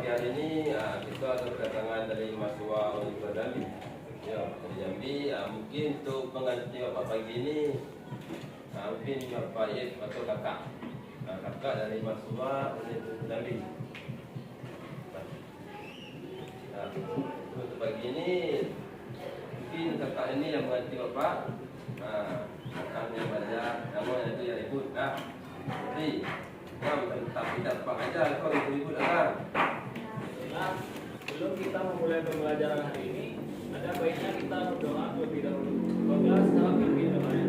pagi hari ini kita ada kedatangan dari mahasiswa Universitas Jambi. Ya, dari Jambi. Mungkin untuk pengganti Bapak pagi ini mungkin Bapak Yip atau kakak. Kakak dari mahasiswa Universitas Jambi. Untuk pagi ini mungkin kakak ini yang mengganti Bapak. Kakaknya banyak, namanya itu yang ikut. Jadi tapi dapat aja kau ibu-ibu datang. Nah, sebelum kita memulai pembelajaran hari ini, ada baiknya kita berdoa terlebih dahulu. Semoga secara lebih damai.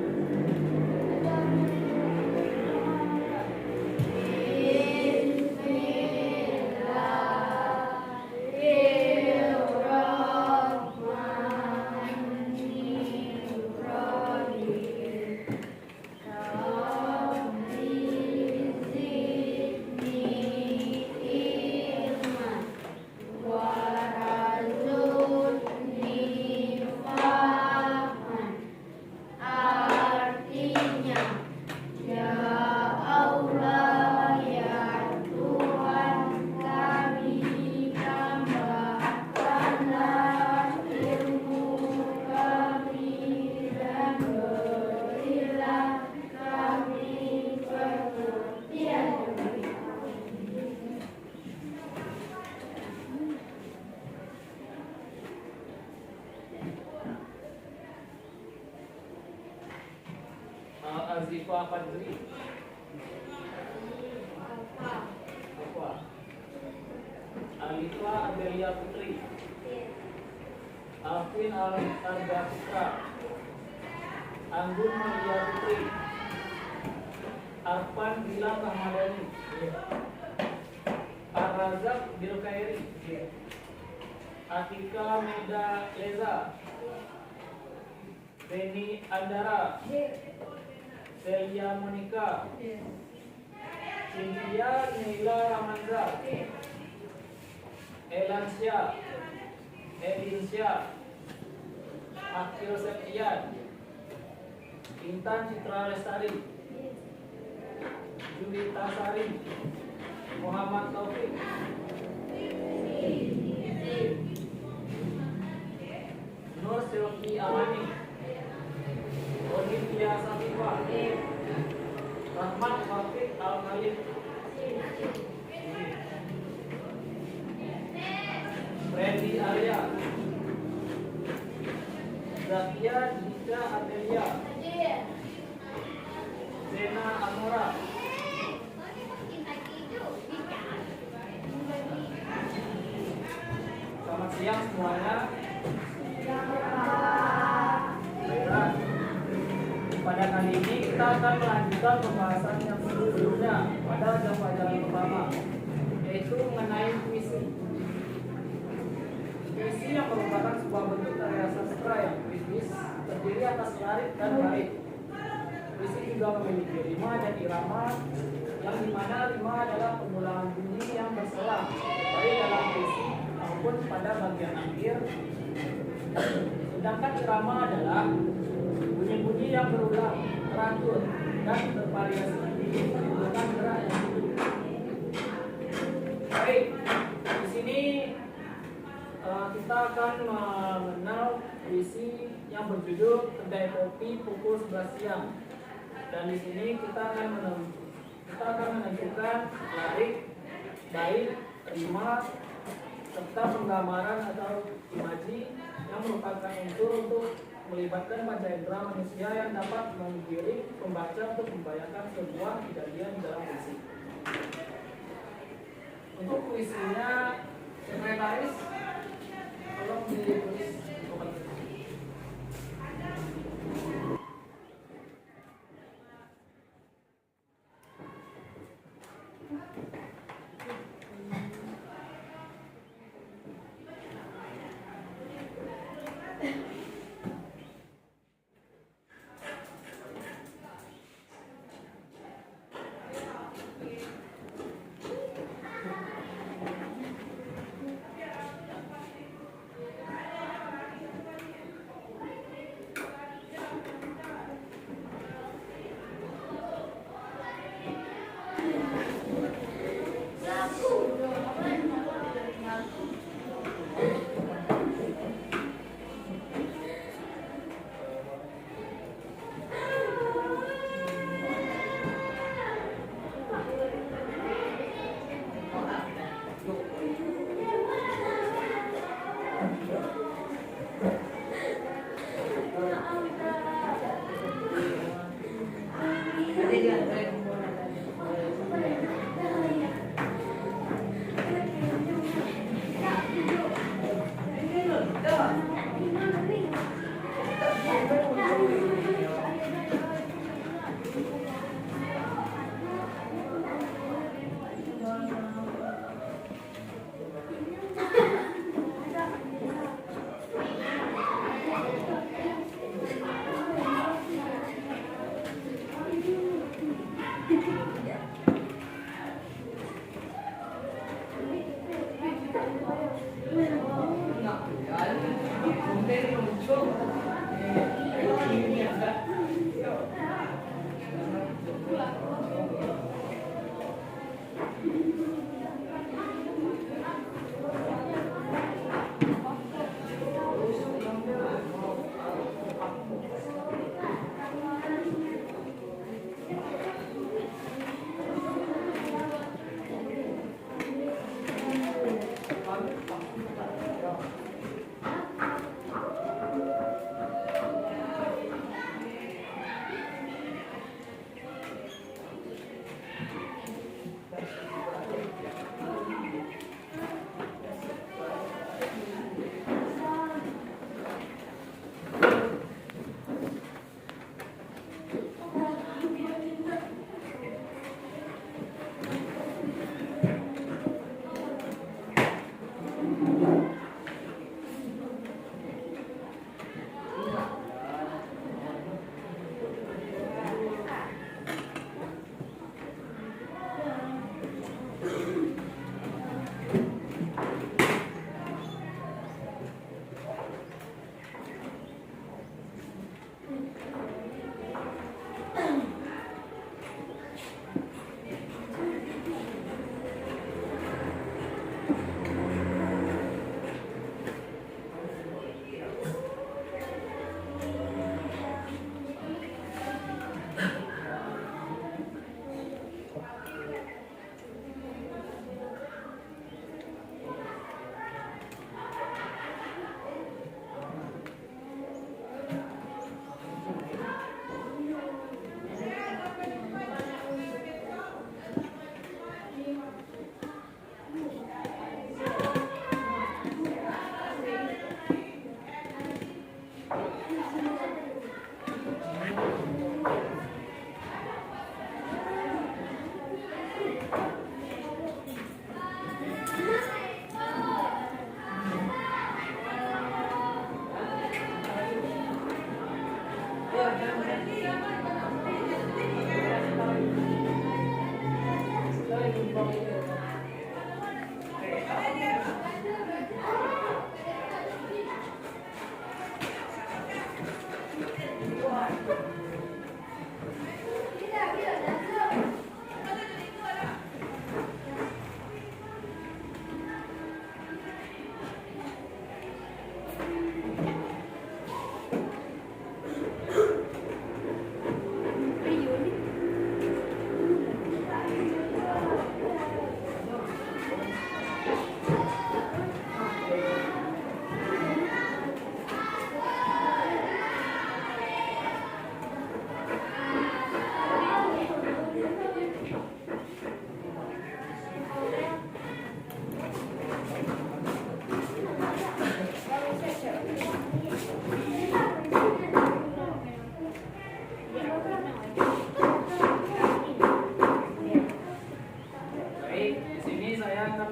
Azifa Fadri. Apa? Alifa Adelia Putri. Alvin Arga Putra. Anggun Maria Putri. Arfan Bila Rahmadani. Ar-Razak Bilkairi. Atika Meda Leza. Beni Andara. Celia Monica, Cynthia Nila Ramanza, Elansya, Elinsya, Akhil Septian, Intan Citra Lestari, Julita Sari, Muhammad Taufik, Nur Silvi Amani, Olivia Safifa, Rahmat Wafik Al-Khalid, Freddy Arya, Zakia Dika Adelia, Zena Amora, selamat siang semuanya. Pada kali ini kita akan melanjutkan pembahasan yang sebelumnya pada jam pelajaran pertama, yaitu mengenai puisi. Puisi yang merupakan sebuah bentuk karya sastra yang puitis, terdiri atas larik dan bait. Puisi juga memiliki rima dan irama, yang dimana rima adalah pengulangan bunyi yang berselang, baik dalam puisi maupun pada bagian akhir. Sedangkan irama adalah bunyi-bunyi yang berulang, teratur, dan bervariasi menimbulkan gerak yang hidup. Baik, di sini kita akan mengenal puisi yang berjudul Kedai Kopi Pukul 11 Siang. Dan di sini kita akan menentukan larik, bait, rima, serta penggambaran atau imaji yang merupakan unsur untuk melibatkan panca indera manusia yang dapat menggiring pembaca untuk membayangkan sebuah kejadian di dalam puisi. Untuk puisinya, sekretaris tolong ditulis komentar.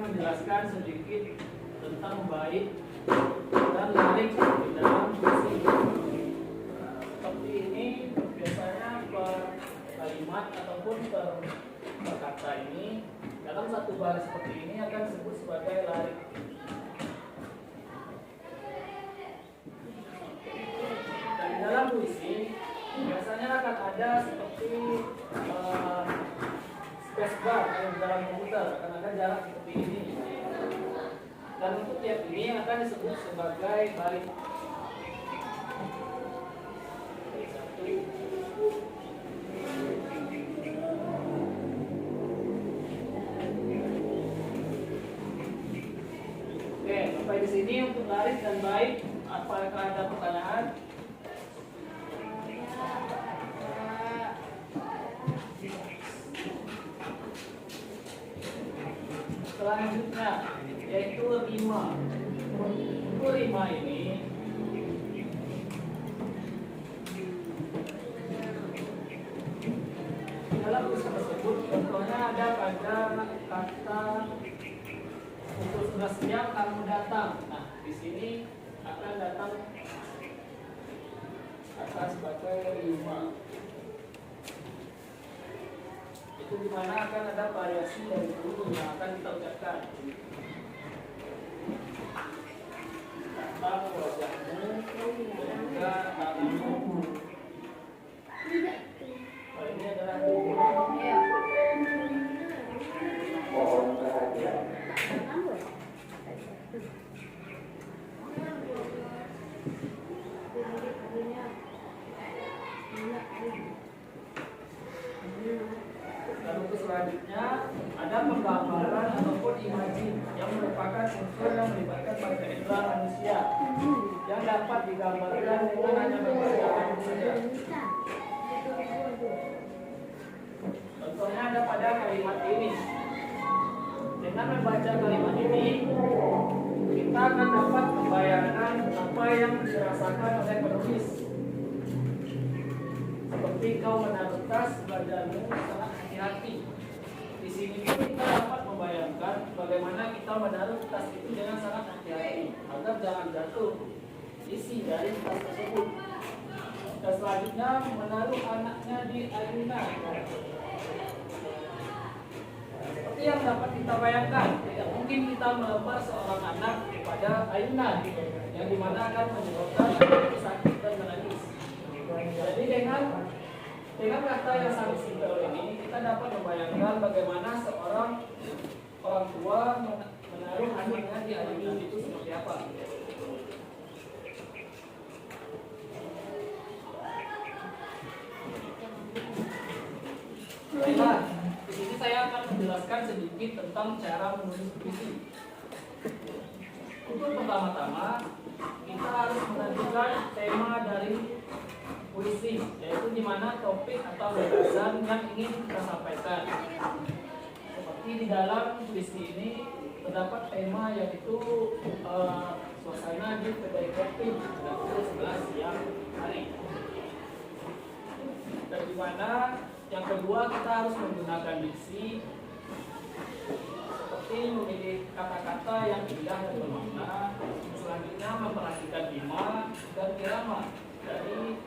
menjelaskan sedikit tentang bait dan larik di dalam puisi. Seperti ini biasanya per kalimat ataupun per kata ini dalam satu baris seperti ini akan disebut sebagai larik. Dan di dalam puisi biasanya akan ada seperti spacebar yang dalam komputer akan ada jarak seperti ini. Dan untuk tiap ini akan disebut sebagai baris. Oke, sampai di sini untuk baris dan bait. Apakah ada pertanyaan? Selanjutnya yaitu rima. Untuk rima ini dalam puisi tersebut contohnya ada pada kata untuk sudah siap kamu datang. Nah, di sini akan datang akan sebagai rima. Itu dimana akan ada variasi dari guru yang akan kita ucapkan. Datang wajahmu yang melibatkan pada indera manusia yang dapat digambarkan dengan hanya membaca saja. Contohnya ada pada kalimat ini. Dengan membaca kalimat ini, kita akan dapat membayangkan apa yang dirasakan oleh penulis. Seperti kau menaruh tas, badanmu sangat hati-hati. Di sini pun kita dapat membayangkan bagaimana kita menaruh tas itu dengan sangat hati-hati agar jangan jatuh isi dari tas tersebut. Dan selanjutnya menaruh anaknya di ayunan. Seperti yang dapat kita bayangkan, tidak mungkin kita melempar seorang anak kepada ayunan yang dimana akan menyebabkan anak sakit dan menangis. Jadi dengan kata yang sangat simpel ini, kita dapat membayangkan bagaimana seorang orang tua menaruh anaknya di ayunan itu seperti apa. Baiklah, di sini saya akan menjelaskan sedikit tentang cara menulis puisi. Untuk pertama-tama, kita harus menentukan tema dari puisi, yaitu di mana topik atau gagasan yang ingin kita sampaikan. Seperti di dalam puisi ini terdapat tema yaitu suasana di kedai kopi pada pukul 11 siang hari. Dan di mana yang kedua kita harus menggunakan diksi seperti memilih kata-kata yang indah dan bermakna. Selanjutnya memperhatikan rima dan irama dari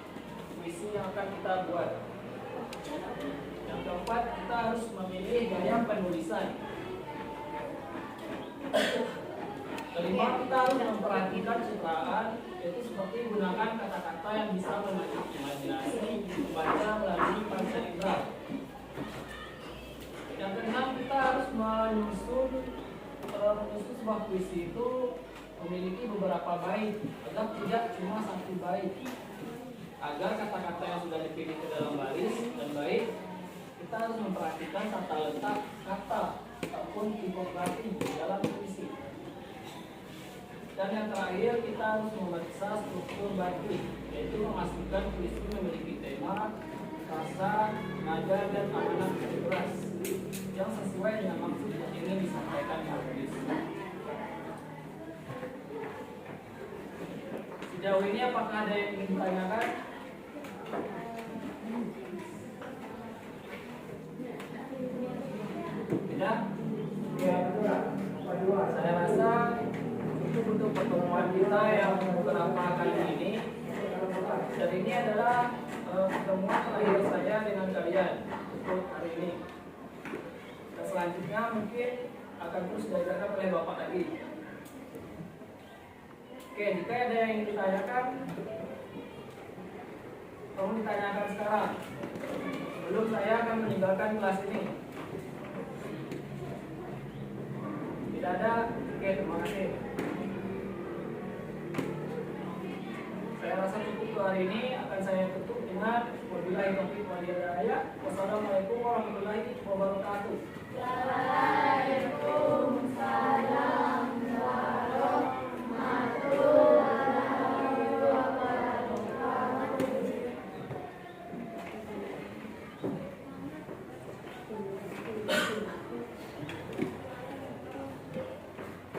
puisi yang akan kita buat. Yang keempat, kita harus memilih gaya penulisan. Kelima, kita harus memperhatikan citraan, yaitu seperti gunakan kata-kata yang bisa memacu imajinasi membaca melalui panca indera. Yang keenam, kita harus menyusun sebuah puisi itu memiliki beberapa bait, agar tidak cuma satu bait. Agar kata-kata yang sudah dipilih ke dalam baris dan bait, kita harus memperhatikan tata letak kata ataupun tipografi di dalam puisi. Dan yang terakhir, kita harus memeriksa struktur bait, yaitu memastikan puisi memiliki tema, rasa, nada, dan amanat yang jelas yang sesuai dengan maksud yang ingin disampaikan penulis. Sejauh ini apakah ada yang ingin ditanyakan? Tidak? Saya rasa cukup untuk pertemuan kita yang beberapa kali ini. Dan ini adalah pertemuan terakhir saya dengan kalian untuk hari ini. Dan selanjutnya mungkin akan terus diajarkan oleh Bapak lagi. Oke, jika ada yang ingin ditanyakan, tolong ditanyakan sekarang sebelum saya akan meninggalkan kelas ini. Tidak ada? Oke, terima kasih. Saya rasa cukup untuk hari ini. Akan saya tutup dengan wabillahi taufiq wal hidayah. Wassalamualaikum warahmatullahi wabarakatuh.